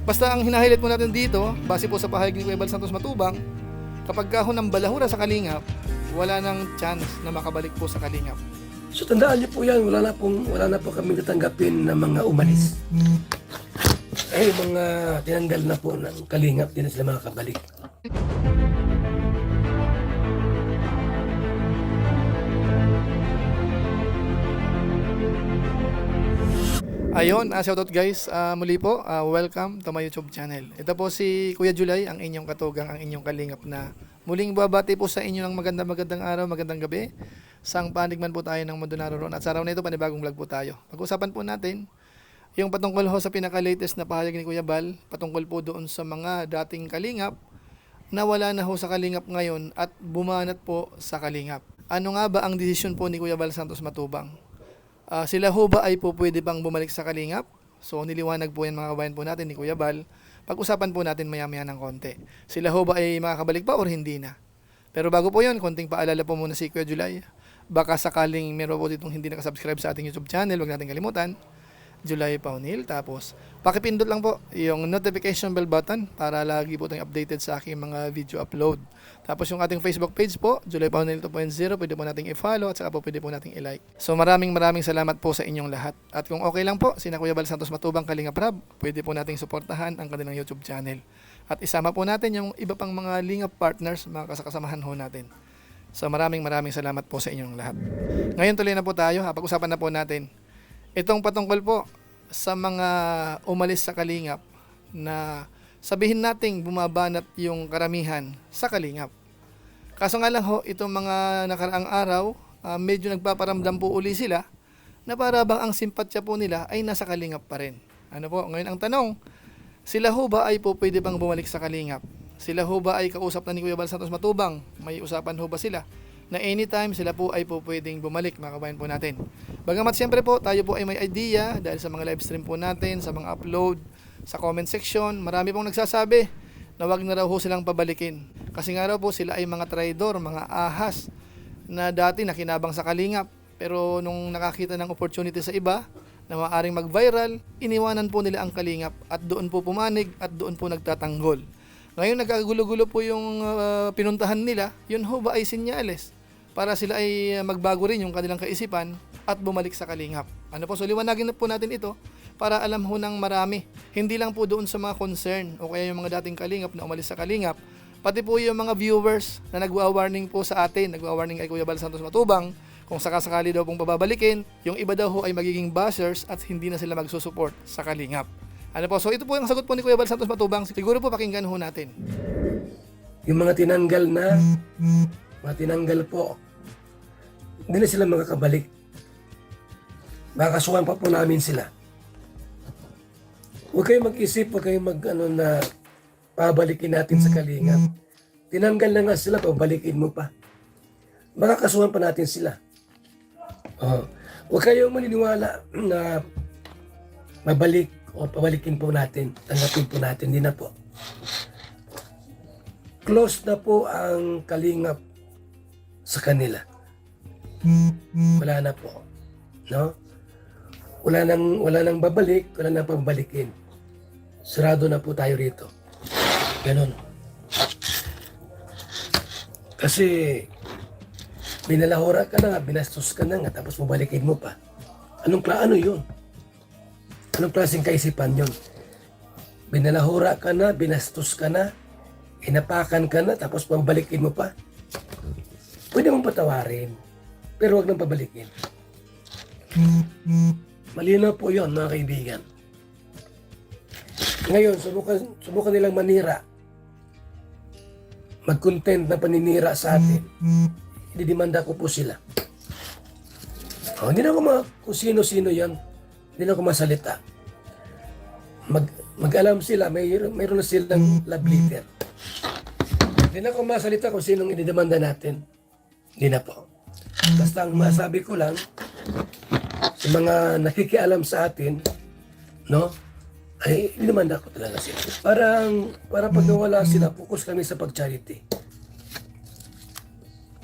Basta ang hinahighlight po natin dito, base po sa pahayag ni Kuya Bal Santos Matubang, kapag kahon ng balahura sa Kalingap, wala nang chance na makabalik po sa Kalingap. So tandaan niyo po yan, wala na po kami tatanggapin na mga umalis. Ay, mga tinanggal na po ng Kalingap, din na sila makakabalik. Ayun, shoutout guys, muli po, welcome to my YouTube channel. Ito po si Kuya Julay, ang inyong katugang, ang inyong Kalingap na muling babati po sa inyo ng magandang araw, magandang gabi. Sang panig man po tayo ng mundo naroon. At sa araw na ito, panibagong vlog po tayo. Pag-usapan po natin yung patungkol ho sa pinaka-latest na pahayag ni Kuya Bal, patungkol po doon sa mga dating Kalingap na wala na ho sa Kalingap ngayon at bumanat po sa Kalingap. Ano nga ba ang desisyon po ni Kuya Bal Santos Matubang? Sila ho ba ay po pwede pang bumalik sa Kalingap? So niliwanag po yan mga kabayan po natin ni Kuya Bal. Pag-usapan po natin maya-maya ng konti. Sila ho ba ay makakabalik pa or hindi na? Pero bago po yun, konting paalala po muna si Kuya Julay. Baka sakaling meron po ditong hindi nakasubscribe sa ating YouTube channel, huwag natin kalimutan. Julay Paunil. Tapos, pakipindot lang po yung notification bell button para lagi po tayong updated sa aking mga video upload. Tapos yung ating Facebook page po, Julay Paunil 2.0, pwede po nating i-follow at saka po pwede po nating i-like. So maraming salamat po sa inyong lahat. At kung okay lang po, sina Kuya Bal Santos Matubang Kalingap Rab, pwede po nating suportahan ang kanilang YouTube channel. At isama po natin yung iba pang mga Lingap partners, mga kasakasamahan ho natin. So maraming salamat po sa inyong lahat. Ngayon tuloy na po tayo, pag-usapan na po natin itong patungkol po sa mga umalis sa Kalingap na sabihin nating bumabanat yung karamihan sa Kalingap. Kaso nga lang ho, itong mga nakaraang araw, medyo nagpaparamdam po uli sila na para bang ang simpatya po nila ay nasa Kalingap pa rin. Ano po, ngayon ang tanong, sila ho ba ay po pwede bang bumalik sa Kalingap? Sila ho ba ay kausap na ni Kuya Bal Santos Matubang? May usapan ho ba sila? Na anytime sila po ay po pwedeng bumalik, mga kabayan po natin. Bagamat siyempre po tayo po ay may idea dahil sa mga live stream po natin, sa mga upload, sa comment section, marami pong nagsasabi na wag na raw ho silang pabalikin. Kasi nga raw po sila ay mga traidor, mga ahas na dati nakinabang sa Kalingap. Pero nung nakakita ng opportunity sa iba na maaaring mag-viral, iniwanan po nila ang Kalingap at doon po pumanig at doon po nagtatanggol. Ngayon nagkagulo-gulo po yung pinuntahan nila, yun ho ba ay sinyales para sila ay magbago rin yung kanilang kaisipan at bumalik sa Kalingap. Ano po, so liwanagin na po natin ito para alam ho ng marami. Hindi lang po doon sa mga concern o kaya yung mga dating Kalingap na umalis sa Kalingap, pati po yung mga viewers na nagwa-warning po sa atin, nagwa-warning kay Kuya Bal Santos Matubang, kung sakasakali daw pong pababalikin, yung iba daw ho ay magiging bashers at hindi na sila magsusupport sa Kalingap. Ano po, so ito po yung sagot po ni Kuya Bal Santos Matubang. Siguro po pakinggan ho natin. Yung mga tinanggal po, hindi na sila makakabalik. Makakasuhan pa po namin sila. Huwag kayong mag-isip, huwag kayong na pabalikin natin sa Kalingap. Tinanggal na nga sila, pabalikin mo pa. Makakasuhan pa natin sila. Huwag kayong maniniwala na mabalik o pabalikin po natin, tanggapin po natin, hindi na po. Close na po ang Kalingap sa kanila. Wala na po. No? Wala nang babalik, wala nang pabalikin. Sarado na po tayo rito. Ganun. Kasi binalahura ka na nga, binastos ka na nga, tapos pabalikin mo pa. Ano yun? Anong klaseng kaisipan yun? Binalahura ka na, binastos ka na, inapakan ka na, tapos pabalikin mo pa. Pwede mong patawarin, pero wag nang pabalikin. Malinaw po yun, mga kaibigan. Ngayon, subukan nilang manira. Mag-content na paninira sa atin. Ididimanda ko po sila. Hindi na ako kung sino-sino yan. Hindi na ako masalita. Mag-alam sila, mayroon na silang love letter. Hindi na ako masalita kung sinong ididemanda natin. Hindi na po. Basta ang masabi ko lang, sa mga nakikialam sa atin, no, ay ididemanda ko talaga sila. Para pag nawala sila, focus kami sa pag-charity.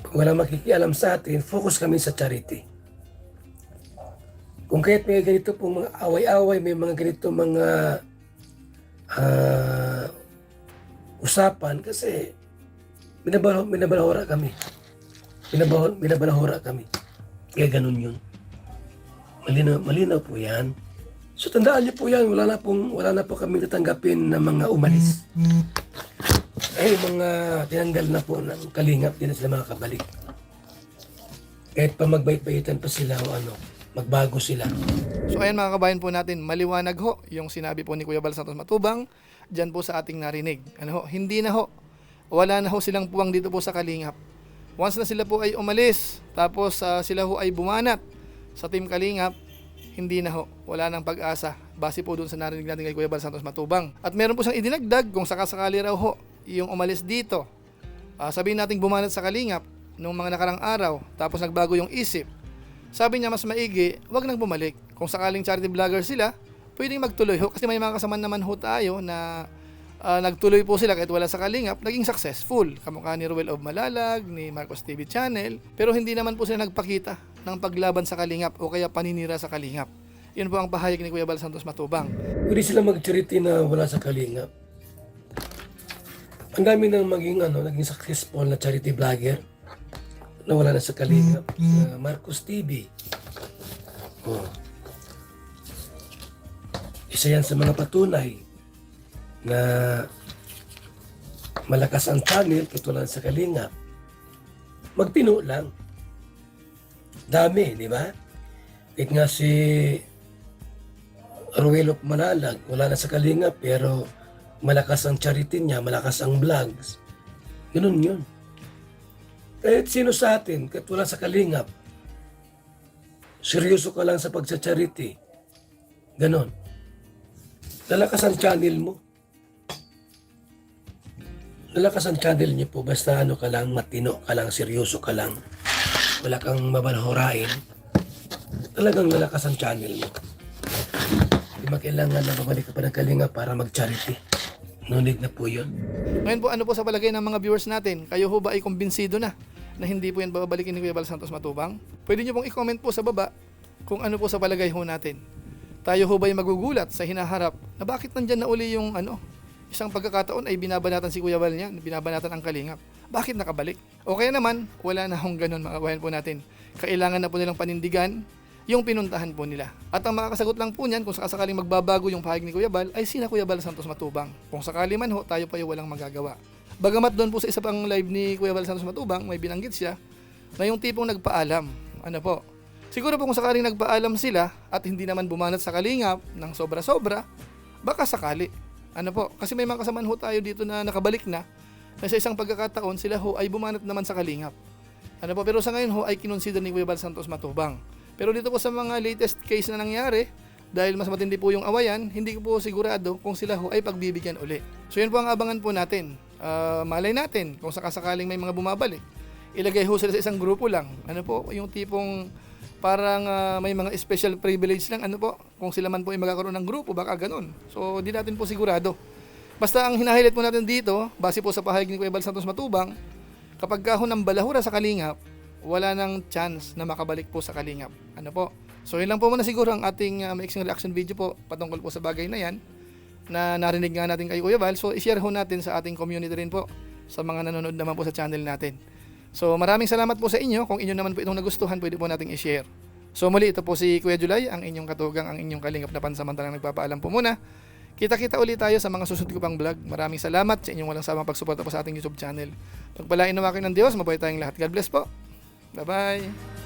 Pag wala makikialam sa atin, focus kami sa charity. Kung kaya't may ganito pong mga away-away, may mga ganito mga usapan kasi binabalahura kami. Binabalahura kami. Kaya ganun yun. Malinaw po yan. So tandaan niyo po yan, wala na po kami tatanggapin na mga umalis. Ay, mga tinanggal na po ng kalingap, din na sila makakabalik. Kahit pa magbait-baitan pa sila o ano, magbago sila. So ayan mga kabayan po natin, maliwanag ho yung sinabi po ni Kuya Bal Santos Matubang dyan po sa ating narinig. Ano ho, hindi na ho, wala na ho silang puwang dito po sa Kalingap. Once na sila po ay umalis, tapos sila ho ay bumanat sa Team Kalingap, hindi na ho, wala nang pag-asa base po dun sa narinig natin kay Kuya Bal Santos Matubang. At meron po siyang idinagdag kung sakasakali raw ho yung umalis dito. Sabihin natin bumanat sa Kalingap nung mga nakarang araw, tapos nagbago yung isip. Sabi niya mas maigi, wag nang bumalik. Kung sakaling charity vlogger sila, pwedeng magtuloy ho. Kasi may mga kasama naman ho tayo na nagtuloy po sila kahit wala sa Kalingap, naging successful. Kamukha ni Ruel of Malalag, ni Marcos TV Channel. Pero hindi naman po sila nagpakita ng paglaban sa Kalingap o kaya paninira sa Kalingap. Yun po ang pahayag ni Kuya Bal Santos Matubang. Pwede sila mag-charity na wala sa kalingap. Ang dami nang naging successful na charity vlogger na wala na sa kalingap. Marcos TV. Oh. Isa yan sa mga patunay na malakas ang channel katulad sa kalingap. Magpino lang. Dami, di ba? Kahit nga si Ruel of Manalag, wala na sa kalingap pero malakas ang charity niya, malakas ang vlogs. Ganun yun. Kahit sino sa atin, kahit wala sa kalingap, seryoso ka lang sa pagsa-charity. Ganon. Lalakas ang channel mo. Lalakas ang channel niyo po. Basta ka lang, matino ka lang, seryoso ka lang. Wala kang mabalhorain. Talagang lalakas ang channel mo. Hindi makailangan na babalik ka pa ng kalingap para mag-charity. No need na po yun. Ngayon po, ano po sa palagay ng mga viewers natin? Kayo ho ba ay kumbinsido na hindi po yan babalikin ni Kuya Bal Santos Matubang? Pwede nyo pong i-comment po sa baba kung ano po sa palagay ho natin. Tayo ho ba ay magugulat sa hinaharap na bakit nandyan na uli yung isang pagkakataon ay binabanatan si Kuya Bal niya, binabanatan ang Kalingap. Bakit nakabalik? O kaya naman, wala na hong ganun mga kabayan po natin. Kailangan na po nilang panindigan yung pinuntahan po nila. At ang makakasagot lang po niyan kung sakaling magbabago yung pahayag ni Kuya Bal ay sina Kuya Bal Santos Matubang. Kung sakali man ho, tayo pa yung walang magagawa. Bagamat doon po sa isa pang live ni Kuya Bal Santos Matubang, may binanggit siya na yung tipong nagpaalam. Ano po? Siguro po kung sakaling nagpaalam sila at hindi naman bumanat sa Kalingap ng sobra-sobra, baka sakali. Ano po? Kasi may mga kasamaan ho tayo dito na nakabalik na sa isang pagkakataon sila ho ay bumanat naman sa Kalingap. Ano po? Pero sa ngayon ho ay kinonsider ni Kuya Bal Santos Matubang. Pero dito po sa mga latest case na nangyari, dahil mas matindi po yung awayan, hindi ko po sigurado kung sila ho ay pagbibigyan uli. So yun po ang abangan po natin. Malay natin kung sakasakaling may mga bumabalik. Ilagay ho sila sa isang grupo lang. Ano po, yung tipong parang may mga special privilege lang. Ano po, kung sila man po ay magkakaroon ng grupo, baka ganun. So di natin po sigurado. Basta ang hinahighlight po natin dito, base po sa pahayag ni Kuya Bal Santos Matubang, kapag kahon ng balahura sa Kalingap, wala nang chance na makabalik po sa Kalingap. Ano po? So yun lang po muna siguro ang ating mixing reaction video po patungkol po sa bagay na yan na narinig nga natin kay Kuya Bal. So i-share ho natin sa ating community rin po sa mga nanonood naman po sa channel natin. So maraming salamat po sa inyo. Kung inyo naman po itong nagustuhan, pwede po nating i-share. So muli, ito po si Kuya Julay, ang inyong katugang, ang inyong kalingap na pansamantalang nagpapaalam po muna. Kita-kita ulit tayo sa mga susunod ko pang vlog. Maraming salamat sa inyong walang samang pagsuporta po sa ating YouTube channel. Pagpalain nawa kayo ng Diyos, mabuhay tayong lahat. God bless po. Bye-bye!